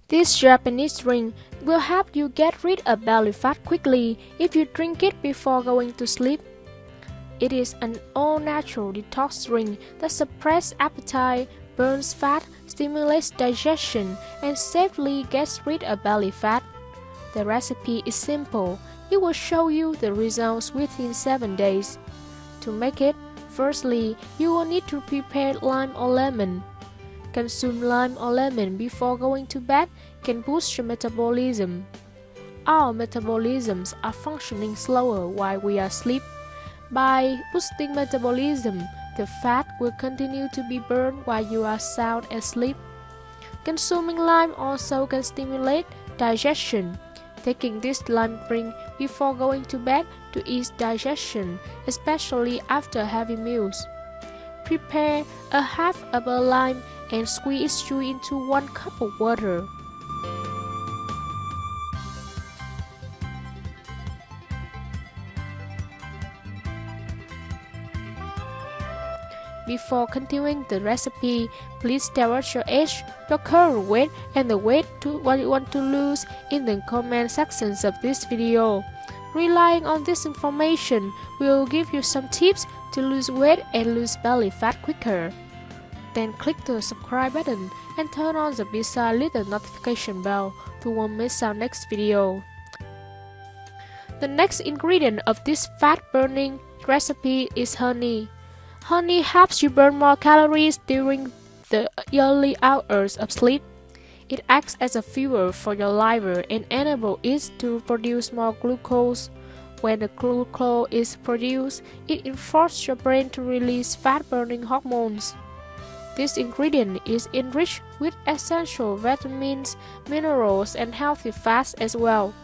This Japanese drink will help you get rid of belly fat quickly if you drink it before going to sleep. It is an all-natural detox drink that suppresses appetite, burns fat, stimulates digestion, and safely gets rid of belly fat. The recipe is simple. It will show you the results within 7 days. To make it, firstly, you will need to prepare lime or lemon. Consume lime or lemon before going to bed can boost your metabolism. Our metabolisms are functioning slower while we are asleep. By boosting metabolism, the fat will continue to be burned while you are sound asleep. Consuming lime also can stimulate digestion. Taking this lime drink before going to bed to ease digestion, especially after heavy meals. Prepare a half of a lime and squeeze it into 1 cup of water. Before continuing the recipe, please tell us your age, your current weight, and the weight to what you want to lose in the comment sections of this video. Relying on this information will give you some tips to lose weight and lose belly fat quicker. Then click the subscribe button and turn on the beside little notification bell to won't miss our next video. The next ingredient of this fat burning recipe is honey. Honey helps you burn more calories during the early hours of sleep. It acts as a fuel for your liver and enables it to produce more glucose. When the glucose is produced, it enforces your brain to release fat-burning hormones. This ingredient is enriched with essential vitamins, minerals, and healthy fats as well.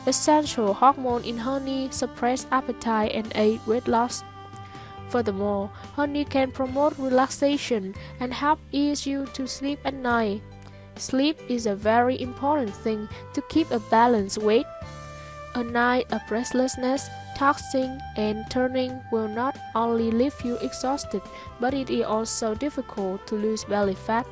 Essential hormones in honey suppress appetite and aid weight loss. Furthermore, honey can promote relaxation and help ease you to sleep at night. Sleep is a very important thing to keep a balanced weight. A night of restlessness, tossing, and turning will not only leave you exhausted, but it is also difficult to lose belly fat.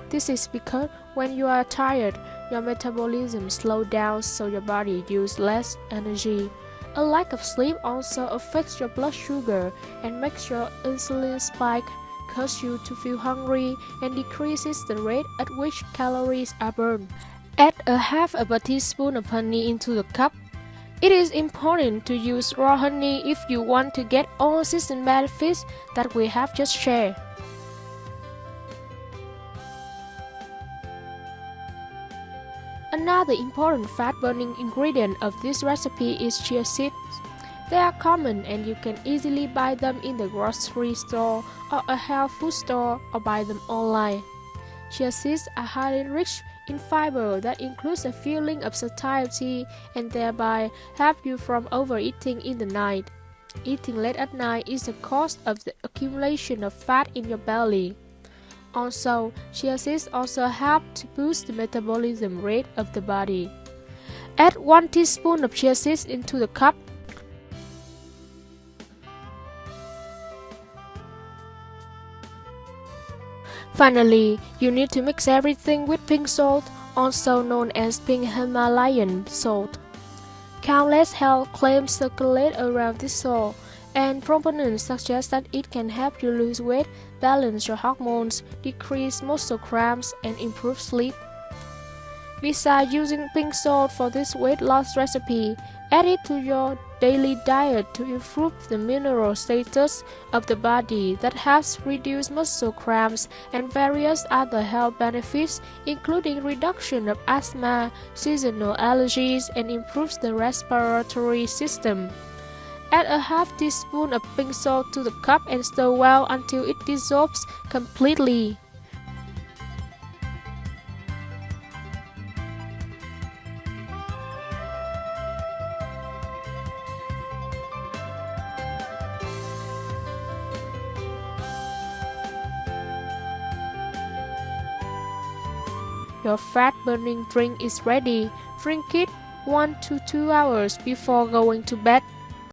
This is because when you are tired, your metabolism slows down so your body uses less energy. A lack of sleep also affects your blood sugar and makes your insulin spike, causes you to feel hungry, and decreases the rate at which calories are burned. Add a half of a teaspoon of honey into the cup. It is important to use raw honey if you want to get all season benefits that we have just shared. Another important fat-burning ingredient of this recipe is chia seeds. They are common and you can easily buy them in the grocery store or a health food store or buy them online. Chia seeds are highly rich in fiber that includes a feeling of satiety and thereby help you from overeating in the night. Eating late at night is a cause of the accumulation of fat in your belly. Also, chia seeds also help to boost the metabolism rate of the body. Add 1 teaspoon of chia seeds into the cup. Finally, you need to mix everything with pink salt, also known as pink Himalayan salt. Countless health claims circulate around this salt, and proponents suggest that it can help you lose weight, balance your hormones, decrease muscle cramps, and improve sleep. Besides using pink salt for this weight loss recipe, add it to your daily diet to improve the mineral status of the body that helps reduce muscle cramps and various other health benefits, including reduction of asthma, seasonal allergies, and improves the respiratory system. Add a half teaspoon of pink salt to the cup and stir well until it dissolves completely. Your fat-burning drink is ready. Drink it 1 to 2 hours before going to bed.